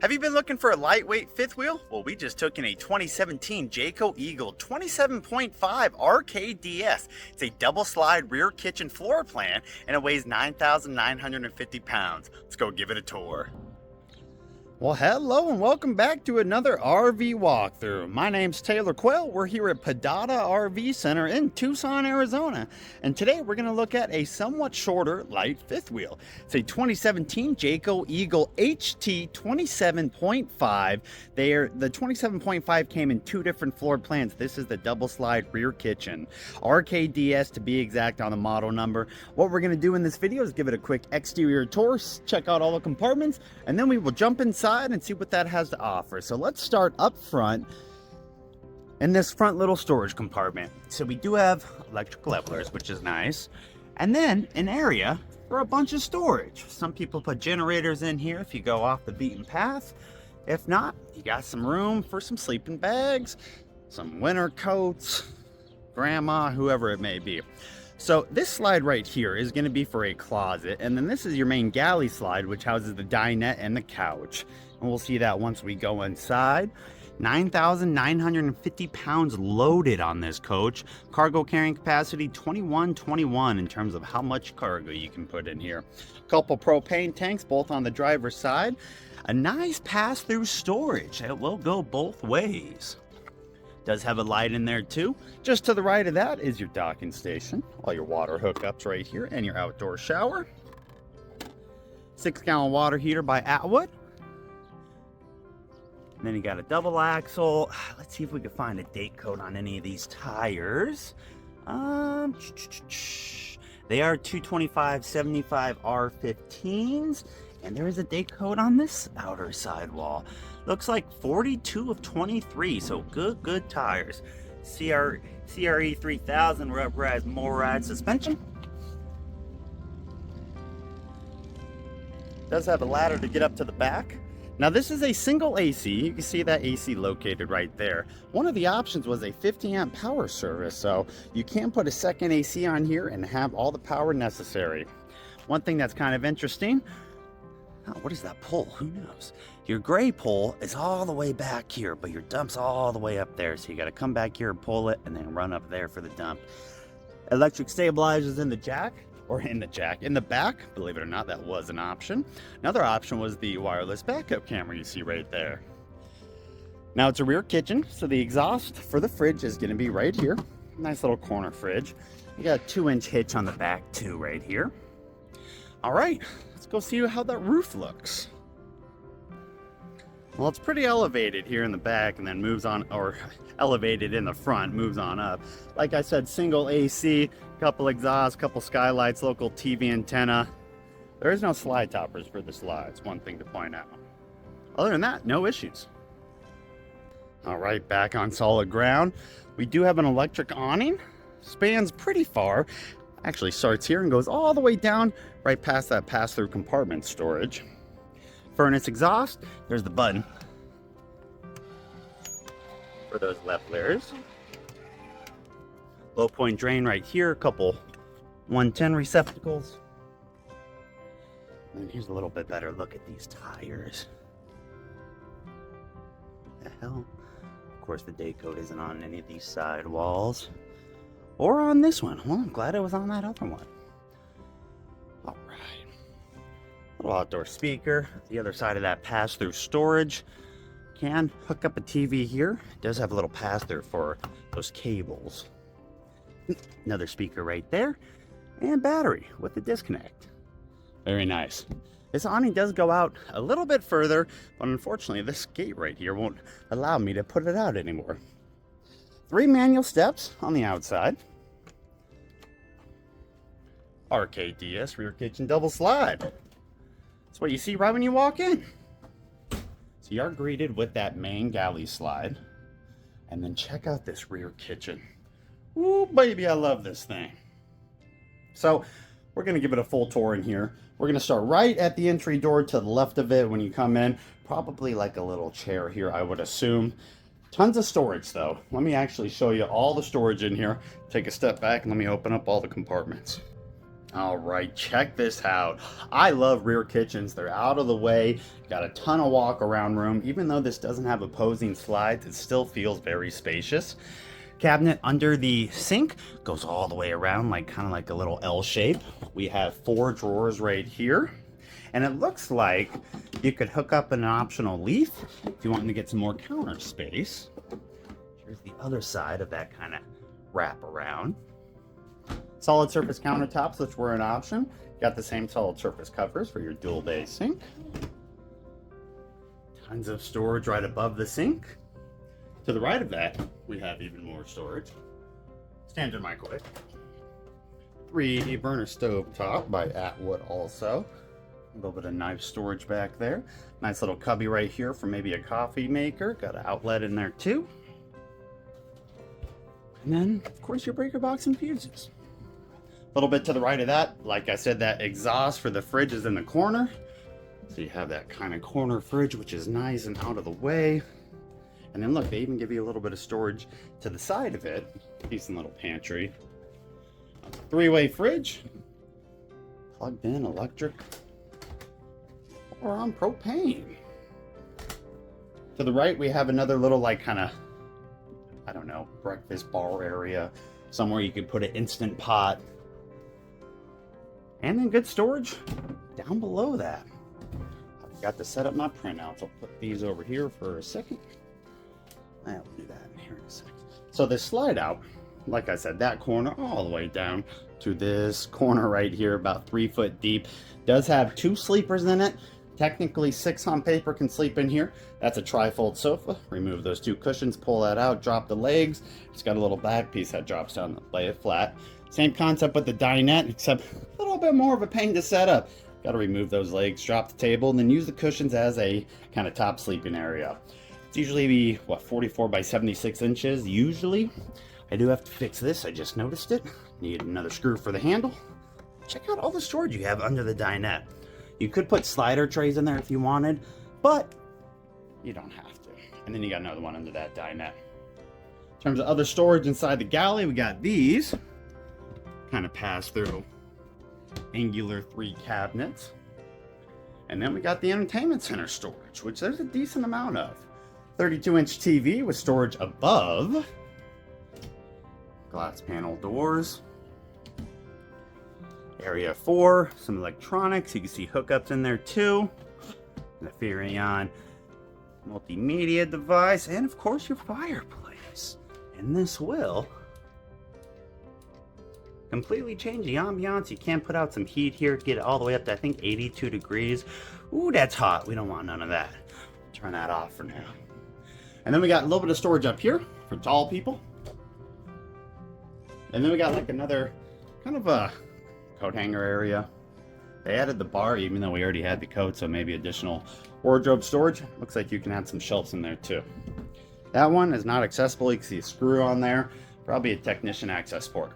Have you been looking for a lightweight fifth wheel? Well, we just took in a 2017 Jayco Eagle 27.5 RKDS. It's a double slide rear kitchen floor plan and it weighs 9,950 pounds. Let's go give it a tour. Well, hello and welcome back to another RV walkthrough. My name's Taylor Quayle. We're here at Padada RV Center in Tucson, Arizona. And today we're going to look at a somewhat shorter light fifth wheel. It's a 2017 Jayco Eagle HT 27.5. The 27.5 came in two different floor plans. This is the double slide rear kitchen. RKDS to be exact on the model number. What we're going to do in this video is give it a quick exterior tour, check out all the compartments, and then we will jump inside and see what that has to offer. So let's start up front in this front little storage compartment. So we do have electric levelers, which is nice, and then an area for a bunch of storage. Some people put generators in here if you go off the beaten path. If not, you got some room for some sleeping bags, some winter coats, grandma, whoever it may be. So this slide right here is going to be for a closet, and then this is your main galley slide, which houses the dinette and the couch. And we'll see that once we go inside. 9,950 pounds loaded on this coach. Cargo carrying capacity 21 in terms of how much cargo you can put in here. Couple propane tanks, both on the driver's side. A nice pass-through storage. It will go both ways. Does have a light in there too. Just to the right of that is your docking station. All your water hookups right here and your outdoor shower. 6-gallon water heater by Atwood. And then you got a double axle. Let's see if we can find a date code on any of these tires. They are 225/75 R15s. And there is a date code on this outer sidewall. Looks like 42 of 23, so good tires. CRE 3000 rubberized motorized suspension. Does have a ladder to get up to the back. Now this is a single AC. You can see that AC located right there. One of the options was a 50 amp power service, so you can put a second AC on here and have all the power necessary. One thing that's kind of interesting, oh, what is that pole? Who knows? Your gray pole is all the way back here, but your dump's all the way up there. So you got to come back here and pull it and then run up there for the dump. Electric stabilizers in the jack, or in the back. Believe it or not, that was an option. Another option was the wireless backup camera you see right there. Now it's a rear kitchen, so the exhaust for the fridge is going to be right here. Nice little corner fridge. You got a 2-inch hitch on the back too right here. All right, let's go see how that roof looks. Well, it's pretty elevated here in the back and then moves on, or elevated in the front, moves on up. Like I said, single AC, couple exhausts, couple skylights, local TV antenna. There is no slide toppers for the slides, one thing to point out. Other than that, no issues. All right, back on solid ground. We do have an electric awning, spans pretty far. Actually starts here and goes all the way down right past that pass-through compartment storage. Furnace exhaust, there's the button for those levelers. Low point drain right here, a couple 110 receptacles. And here's a little bit better look at these tires. What the hell? Of course the date code isn't on any of these side walls. Or on this one. Well, I'm glad it was on that other one. All right. Little outdoor speaker. The other side of that pass-through storage. Can hook up a TV here. It does have a little pass-through for those cables. Another speaker right there. And battery with the disconnect. Very nice. This awning does go out a little bit further, but unfortunately this gate right here won't allow me to put it out anymore. 3 manual steps on the outside. RKDS rear kitchen double slide. That's what you see right when you walk in. So you are greeted with that main galley slide. And then check out this rear kitchen. Ooh, baby, I love this thing. So we're going to give it a full tour in here. We're going to start right at the entry door to the left of it when you come in. Probably like a little chair here, I would assume. Tons of storage though. Let me actually show you all the storage in here. Take a step back and let me open up all the compartments. All right, check this out. I love rear kitchens. They're out of the way, got a ton of walk around room. Even though this doesn't have opposing slides, it still feels very spacious. Cabinet under the sink goes all the way around, like kind of like a little L shape. We have 4 drawers right here. And it looks like you could hook up an optional leaf if you want to get some more counter space. Here's the other side of that kind of wrap around. Solid surface countertops, which were an option. Got the same solid surface covers for your dual bay sink. Tons of storage right above the sink. To the right of that, we have even more storage. Standard microwave. 3 burner stove top by Atwood also. A little bit of knife storage back there. Nice little cubby right here for maybe a coffee maker. Got an outlet in there too. And then, of course, your breaker box and fuses. A little bit to the right of that, like I said, that exhaust for the fridge is in the corner. So you have that kind of corner fridge, which is nice and out of the way. And then look, they even give you a little bit of storage to the side of it. Decent little pantry. 3-way fridge. Plugged in electric. Or on propane. To the right, we have another little, like, kind of, I don't know, breakfast bar area. Somewhere you could put an Instant Pot. And then good storage down below that. I forgot to set up my printouts. I'll put these over here for a second. I'll do that in here in a second. So this slide out, like I said, that corner all the way down to this corner right here, about 3 foot deep. Does have 2 sleepers in it. Technically 6 on paper can sleep in here. That's a tri-fold sofa. Remove those 2 cushions, pull that out, drop the legs. It's got a little back piece that drops down to lay it flat. Same concept with the dinette, except a little bit more of a pain to set up. Got to remove those legs, drop the table, and then use the cushions as a kind of top sleeping area. It's usually, what, 44 by 76 inches, usually. I do have to fix this, I just noticed it. Need another screw for the handle. Check out all the storage you have under the dinette. You could put slider trays in there if you wanted, but you don't have to. And then you got another one under that dinette. In terms of other storage inside the galley, we got these. Kind of pass through angular 3 cabinets. And then we got the entertainment center storage, which there's a decent amount of. 32-inch TV with storage above. Glass panel doors. Area 4, some electronics. You can see hookups in there too. The Furion multimedia device, and of course your fireplace. And this will completely change the ambiance. You can put out some heat here to get it all the way up to, I think, 82 degrees. Ooh, that's hot. We don't want none of that. Turn that off for now. And then we got a little bit of storage up here for tall people. And then we got like another kind of a coat hanger area. They added the bar even though we already had the coat, so maybe additional wardrobe storage. Looks like you can add some shelves in there too. That one is not accessible. You can see a screw on there. Probably a technician access port.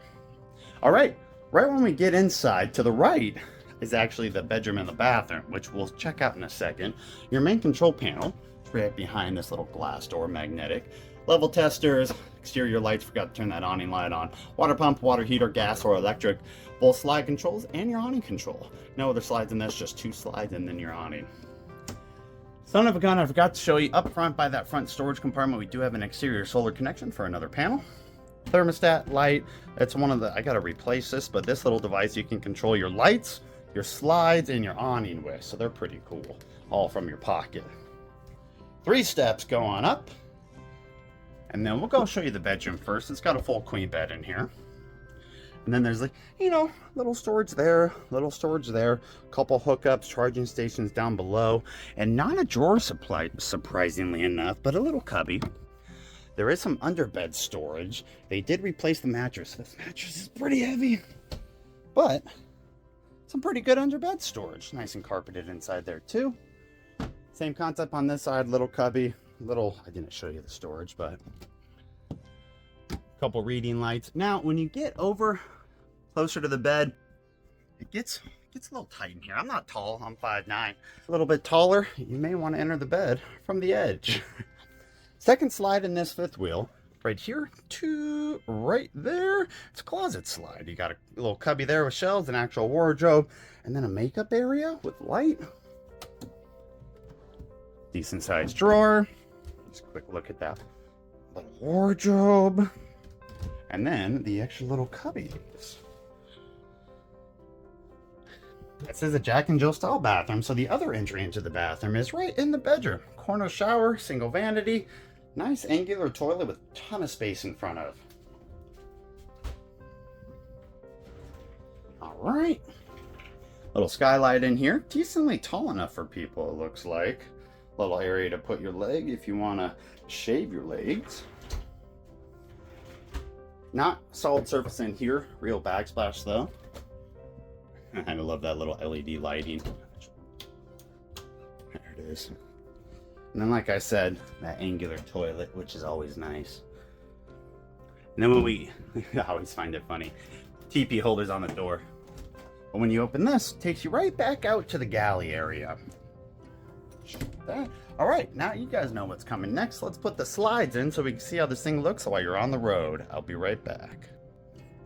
All right, right when we get inside, to the right is actually the bedroom and the bathroom, which we'll check out in a second. Your main control panel is right behind this little glass door, magnetic. Level testers, exterior lights, forgot to turn that awning light on. Water pump, water heater, gas or electric. Both slide controls and your awning control. No other slides in this, just 2 slides and then your awning. Son of a gun, I forgot to show you up front by that front storage compartment, we do have an exterior solar connection for another panel. Thermostat light, it's one of the, I gotta replace this, but this little device you can control your lights, your slides, and your awning with, so they're pretty cool, all from your pocket. 3 steps going up, and then we'll go show you the bedroom first. It's got a full queen bed in here. And then there's, like, you know, little storage there, couple hookups, charging stations down below, and not a drawer supply, surprisingly enough, but a little cubby. There is some underbed storage. They did replace the mattress. This mattress is pretty heavy, but some pretty good underbed storage. Nice and carpeted inside there too. Same concept on this side, little cubby, I didn't show you the storage, but a couple reading lights. Now, when you get over closer to the bed, it gets a little tight in here. I'm not tall, I'm 5'9". A little bit taller, you may want to enter the bed from the edge. Second slide in this 5th wheel right here to right there. It's a closet slide. You got a little cubby there with shelves, an actual wardrobe, and then a makeup area with light. Decent sized drawer. Just a quick look at that little wardrobe. And then the extra little cubbies. This is a Jack and Jill style bathroom, so the other entry into the bathroom is right in the bedroom. Corner shower, single vanity, nice angular toilet with a ton of space in front of. All right. Little skylight in here, decently tall enough for people, it looks like. Little area to put your leg if you want to shave your legs. Not solid surface in here, real backsplash though. I love that little LED lighting. There it is. And then, like I said, that angular toilet, which is always nice. And then I always find it funny, TP holders on the door. But when you open this, it takes you right back out to the galley area. That. All right, now you guys know what's coming next. Let's put the slides in so we can see how this thing looks while you're on the road. I'll be right back.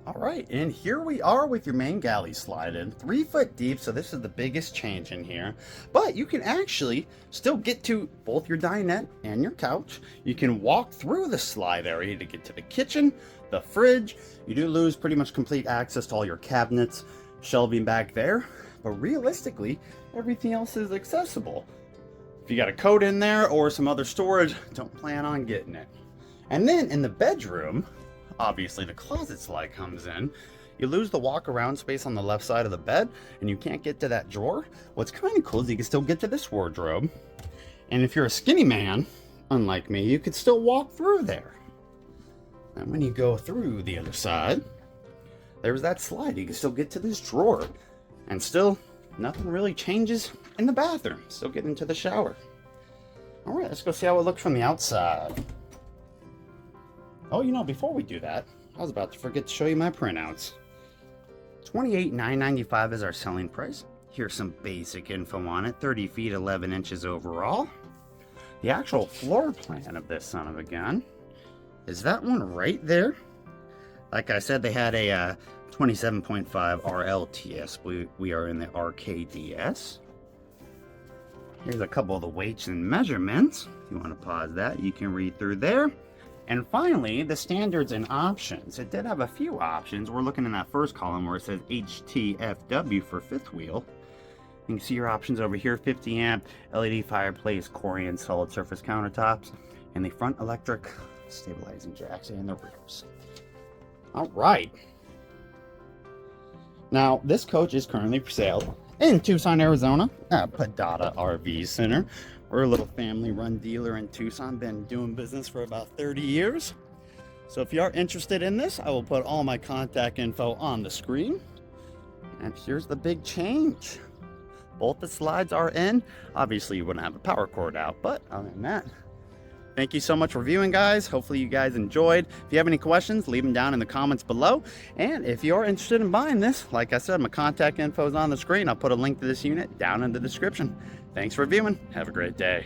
All right, and here we are with your main galley slide in, 3 foot deep, so this is the biggest change in here. But you can actually still get to both your dinette and your couch. You can walk through the slide area to get to the kitchen, the fridge. You do lose pretty much complete access to all your cabinets, shelving back there, but realistically, everything else is accessible. If you got a coat in there or some other storage, don't plan on getting it. And then in the bedroom, obviously the closet slide comes in. You lose the walk around space on the left side of the bed and you can't get to that drawer. What's kind of cool is you can still get to this wardrobe. And if you're a skinny man, unlike me, you could still walk through there. And when you go through the other side, there's that slide. You can still get to this drawer. And still, nothing really changes in the bathroom. Still get into the shower. All right, let's go see how it looks from the outside. Oh, you know, before we do that, I was about to forget to show you my printouts. $28,995 is our selling price. Here's some basic info on it. 30 feet, 11 inches overall. The actual floor plan of this son of a gun is that one right there. Like I said, they had a 27.5 RLTS. We are in the RKDS. Here's a couple of the weights and measurements. If you want to pause that, you can read through there. And finally, the standards and options. It did have a few options. We're looking in that first column where it says HTFW for fifth wheel. You can see your options over here: 50 amp, LED fireplace, Corian solid surface countertops, and the front electric stabilizing jacks and the rears. All right. Now, this coach is currently for sale in Tucson, Arizona at Padada RV Center. We're a little family-run dealer in Tucson, been doing business for about 30 years. So if you are interested in this, I will put all my contact info on the screen. And here's the big change. Both the slides are in. Obviously, you wouldn't have a power cord out, but other than that, thank you so much for viewing, guys. Hopefully you guys enjoyed. If you have any questions, leave them down in the comments below. And if you're interested in buying this, like I said, my contact info is on the screen. I'll put a link to this unit down in the description. Thanks for viewing. Have a great day.